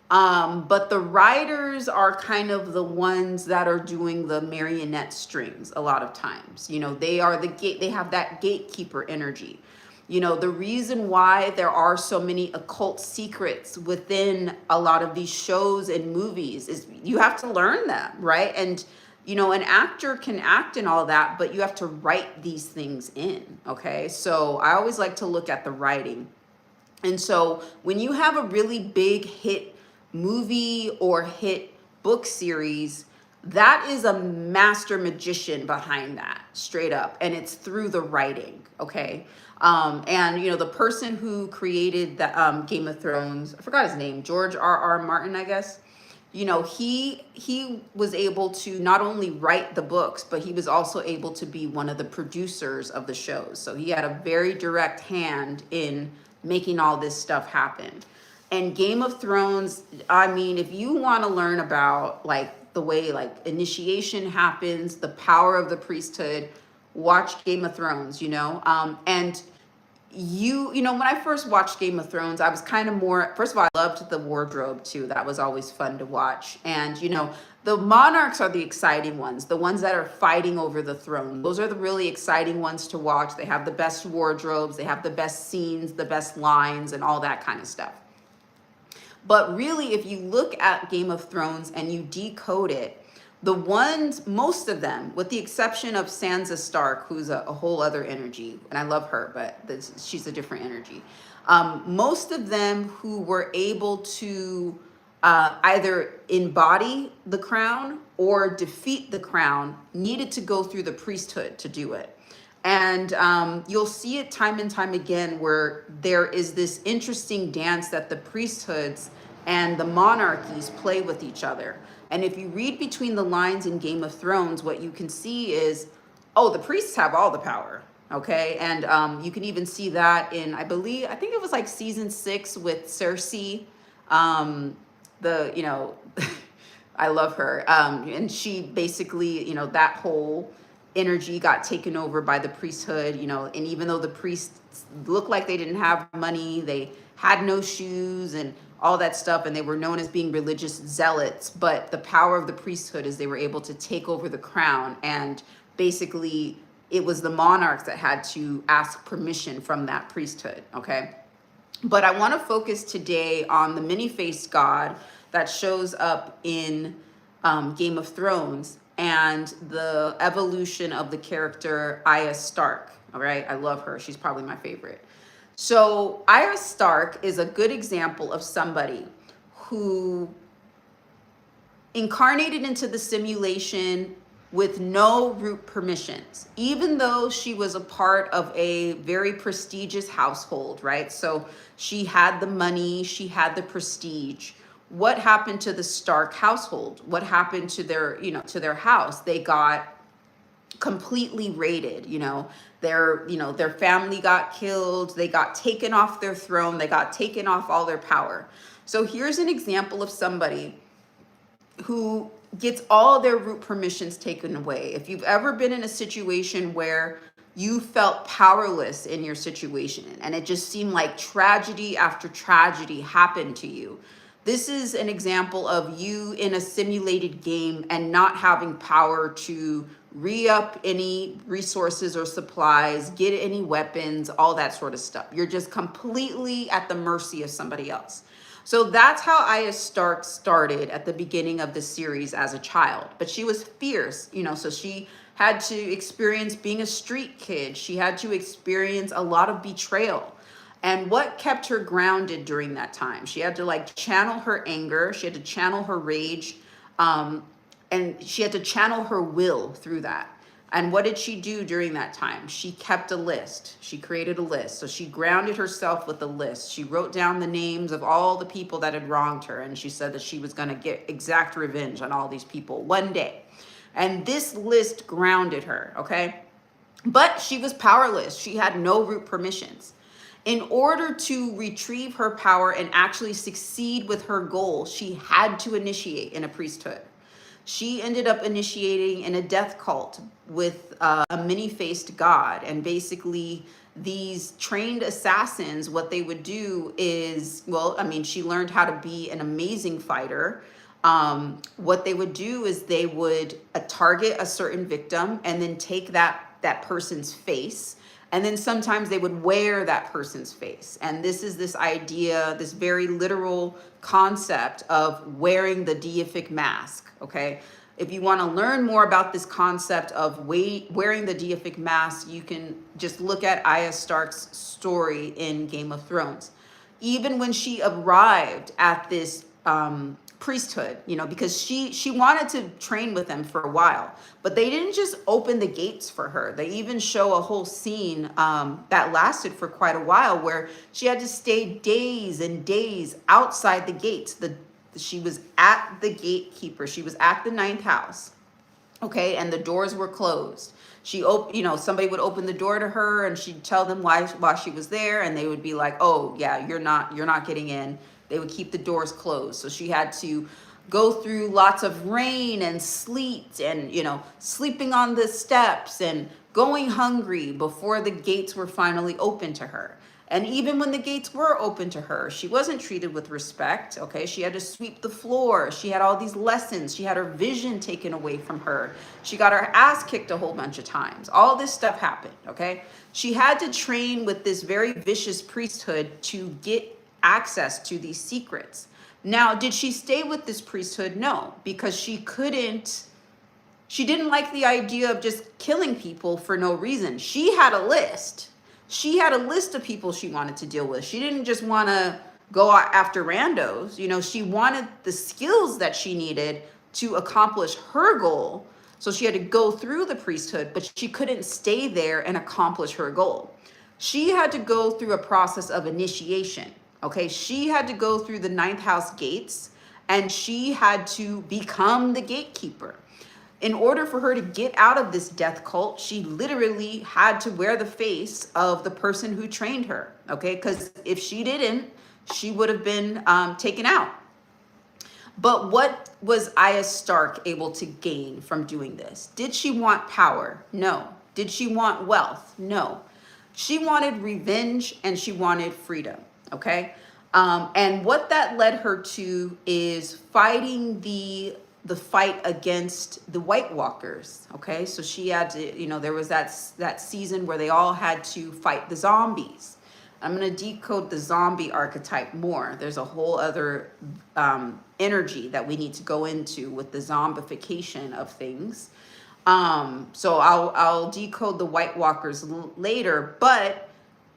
But the writers are kind of the ones that are doing the marionette strings a lot of times. You know, they are they have that gatekeeper energy. You know, the reason why there are so many occult secrets within a lot of these shows and movies is you have to learn them, right? And, you know, an actor can act and all that, but you have to write these things in, okay? So I always like to look at the writing. And so when you have a really big hit movie or hit book series, that is a master magician behind that, straight up. And it's through the writing, okay? And, you know, the person who created the Game of Thrones, I forgot his name, George R.R. Martin, I guess. You know, he was able to not only write the books, but he was also able to be one of the producers of the shows. So he had a very direct hand in making all this stuff happen. And Game of Thrones, I mean, if you want to learn about like the way like initiation happens, the power of the priesthood, watch Game of Thrones, you know. And you know, when I first watched Game of Thrones, I was kind of more, first of all, I loved the wardrobe too. That was always fun to watch. And, you know, the monarchs are the exciting ones, the ones that are fighting over the throne. Those are the really exciting ones to watch. They have the best wardrobes, they have the best scenes, the best lines, and all that kind of stuff. But really, if you look at Game of Thrones and you decode it, the ones, most of them, with the exception of Sansa Stark, who's a whole other energy, and I love her, but she's a different energy. Most of them who were able to either embody the crown or defeat the crown needed to go through the priesthood to do it. And you'll see it time and time again where there is this interesting dance that the priesthoods and the monarchies play with each other. And if you read between the lines in Game of Thrones, what you can see is, oh, the priests have all the power, okay? And you can even see that in, I think it was like season 6 with Cersei. You know, I love her. And she basically, you know, that whole energy got taken over by the priesthood, you know, and even though the priests looked like they didn't have money, they had no shoes and all that stuff, and they were known as being religious zealots, but the power of the priesthood is they were able to take over the crown, and basically it was the monarchs that had to ask permission from that priesthood, okay? But I want to focus today on the many-faced god that shows up in Game of Thrones and the evolution of the character Arya Stark, all right? I love her. She's probably my favorite. So Arya Stark is a good example of somebody who incarnated into the simulation with no root permissions, even though she was a part of a very prestigious household, right? So she had the money, she had the prestige. What happened to the Stark household? What happened to their, you know, to their house? They got completely raided, you know, their family got killed, they got taken off their throne, they got taken off all their power. So here's an example of somebody who gets all their root permissions taken away. If you've ever been in a situation where you felt powerless in your situation and it just seemed like tragedy after tragedy happened to you, this is an example of you in a simulated game and not having power to re-up any resources or supplies, get any weapons, all that sort of stuff. You're just completely at the mercy of somebody else. So that's how Arya Stark started at the beginning of the series as a child. But she was fierce, you know, so she had to experience being a street kid. She had to experience a lot of betrayal. And what kept her grounded during that time? She had to like channel her anger, she had to channel her rage, um, and she had to channel her will through that. And what did she do during that time? She kept a list. She created a list. So she grounded herself with a list. She wrote down the names of all the people that had wronged her. And she said that she was going to get exact revenge on all these people one day. And this list grounded her, okay? But she was powerless. She had no root permissions. In order to retrieve her power and actually succeed with her goal, she had to initiate in a priesthood. She ended up initiating in a death cult with a many-faced god. And basically, these trained assassins, what they would do is, well, I mean, she learned how to be an amazing fighter. What they would do is they would target a certain victim and then take that person's face, and then sometimes they would wear that person's face. And this idea, this very literal concept of wearing the deific mask, okay? If you want to learn more about this concept of wearing the deific mask, you can just look at Arya Stark's story in Game of Thrones. Even when she arrived at this priesthood, you know, because she wanted to train with them for a while, but they didn't just open the gates for her. They even show a whole scene that lasted for quite a while, where she had to stay days and days outside the gates. She was at the Gatekeeper. She was at the ninth house, okay, and the doors were closed. You know, somebody would open the door to her, and she'd tell them why she was there, and they would be like, "Oh, yeah, you're not getting in." They would keep the doors closed. So she had to go through lots of rain and sleet and, you know, sleeping on the steps and going hungry before the gates were finally open to her. And even when the gates were open to her, she wasn't treated with respect, okay? She had to sweep the floor. She had all these lessons. She had her vision taken away from her. She got her ass kicked a whole bunch of times. All this stuff happened, okay? She had to train with this very vicious priesthood to get access to these secrets. Now, did she stay with this priesthood? No, because she didn't like the idea of just killing people for no reason. She had a list. She had a list of people she wanted to deal with. She didn't just want to go after randos. You know, she wanted the skills that she needed to accomplish her goal. So she had to go through the priesthood, but she couldn't stay there and accomplish her goal. She had to go through a process of initiation. Okay, she had to go through the ninth house gates, and she had to become the gatekeeper. In order for her to get out of this death cult, she literally had to wear the face of the person who trained her. Okay, because if she didn't, she would have been taken out. But what was Arya Stark able to gain from doing this? Did she want power? No. Did she want wealth? No. She wanted revenge, and she wanted freedom. Okay. And what that led her to is fighting the fight against the White Walkers. Okay. So she had to, you know, there was that season where they all had to fight the zombies. I'm going to decode the zombie archetype more. There's a whole other energy that we need to go into with the zombification of things. So I'll decode the White Walkers later, but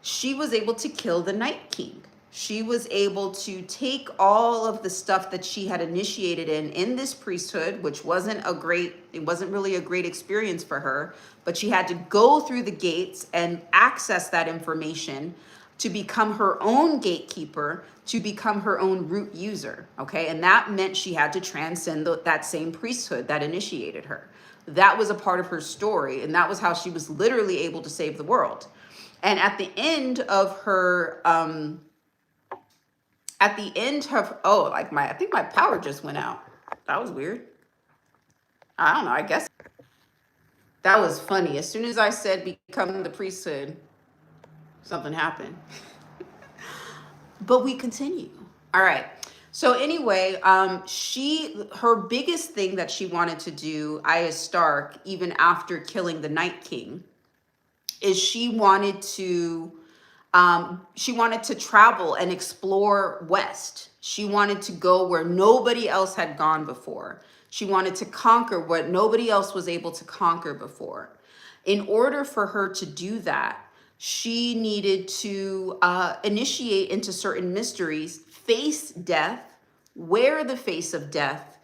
she was able to kill the Night King. She was able to take all of the stuff that she had initiated in this priesthood, which wasn't really a great experience for her, but she had to go through the gates and access that information to become her own gatekeeper, to become her own root user, okay? And that meant she had to transcend that same priesthood that initiated her. That was a part of her story, and that was how she was literally able to save the world. And at the end of her, oh, I think my power just went out. That was weird. I don't know, I guess that was funny. As soon as I said become the priesthood, something happened. But we continue. All right. So anyway, her biggest thing that she wanted to do, Arya Stark, even after killing the Night King, is she wanted to travel and explore West. She wanted to go where nobody else had gone before. She wanted to conquer what nobody else was able to conquer before. In order for her to do that, She needed to initiate into certain mysteries, face death, wear the face of death,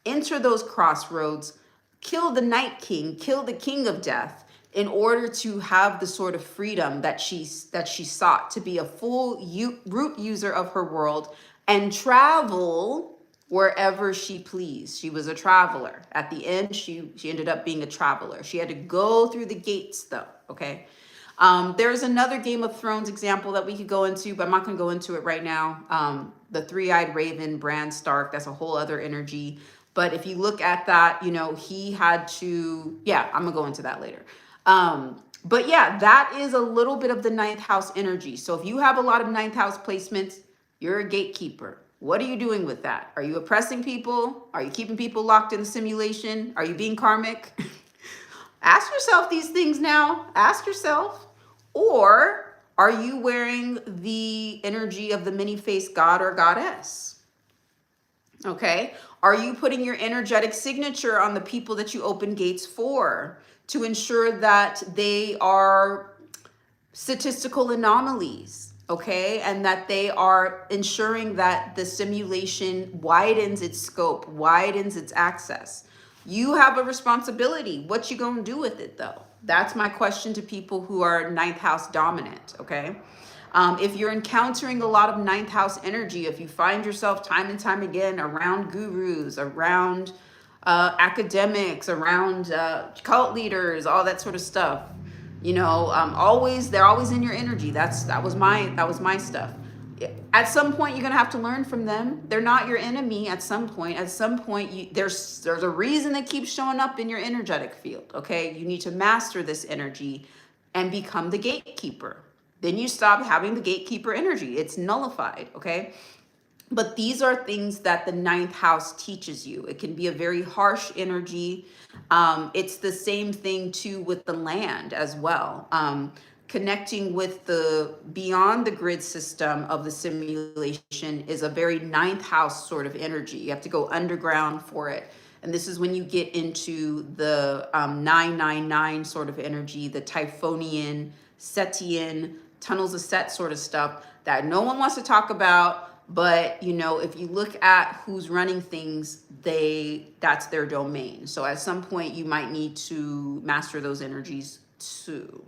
enter those crossroads, kill the Night King, kill the King of Death, in order to have the sort of freedom that she sought, to be a full root user of her world and travel wherever she pleased. She was a traveler. At the end, she ended up being a traveler. She had to go through the gates, though. Okay. There's another Game of Thrones example that we could go into, but I'm not going to go into it right now. The three-eyed raven, Bran Stark, that's a whole other energy. But if you look at that, you know, he had to, yeah, I'm going to go into that later. But yeah, that is a little bit of the ninth house energy. So if you have a lot of ninth house placements, you're a gatekeeper. What are you doing with that? Are you oppressing people? Are you keeping people locked in the simulation? Are you being karmic? Ask yourself these things now. Ask yourself. Or are you wearing the energy of the many-faced god or goddess? Okay. Are you putting your energetic signature on the people that you open gates for to ensure that they are statistical anomalies? Okay. And that they are ensuring that the simulation widens its scope, widens its access. You have a responsibility. What you gonna do with it, though? That's my question to people who are ninth house dominant, okay? If you're encountering a lot of ninth house energy, if you find yourself time and time again around gurus, around academics, around cult leaders, all that sort of stuff, you know, they're always in your energy. That was my stuff. At some point, you're gonna have to learn from them. They're not your enemy. At some point, there's a reason they keep showing up in your energetic field. Okay, you need to master this energy and become the gatekeeper. Then you stop having the gatekeeper energy. It's nullified. Okay. But these are things that the ninth house teaches you. It can be a very harsh energy. It's the same thing too with the land as well. Connecting with the beyond the grid system of the simulation is a very ninth house sort of energy. You have to go underground for it. And this is when you get into the 999 sort of energy, the Typhonian, Setian, tunnels of Set sort of stuff that no one wants to talk about. But, you know, if you look at who's running things, that's their domain. So at some point you might need to master those energies too.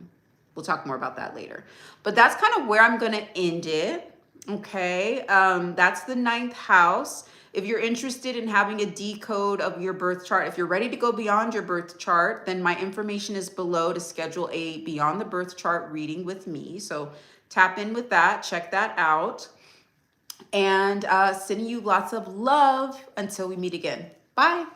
We'll talk more about that later. But that's kind of where I'm going to end it. Okay. That's the ninth house. If you're interested in having a decode of your birth chart, if you're ready to go beyond your birth chart, then my information is below to schedule a beyond the birth chart reading with me. So tap in with that, check that out. And sending you lots of love until we meet again. Bye.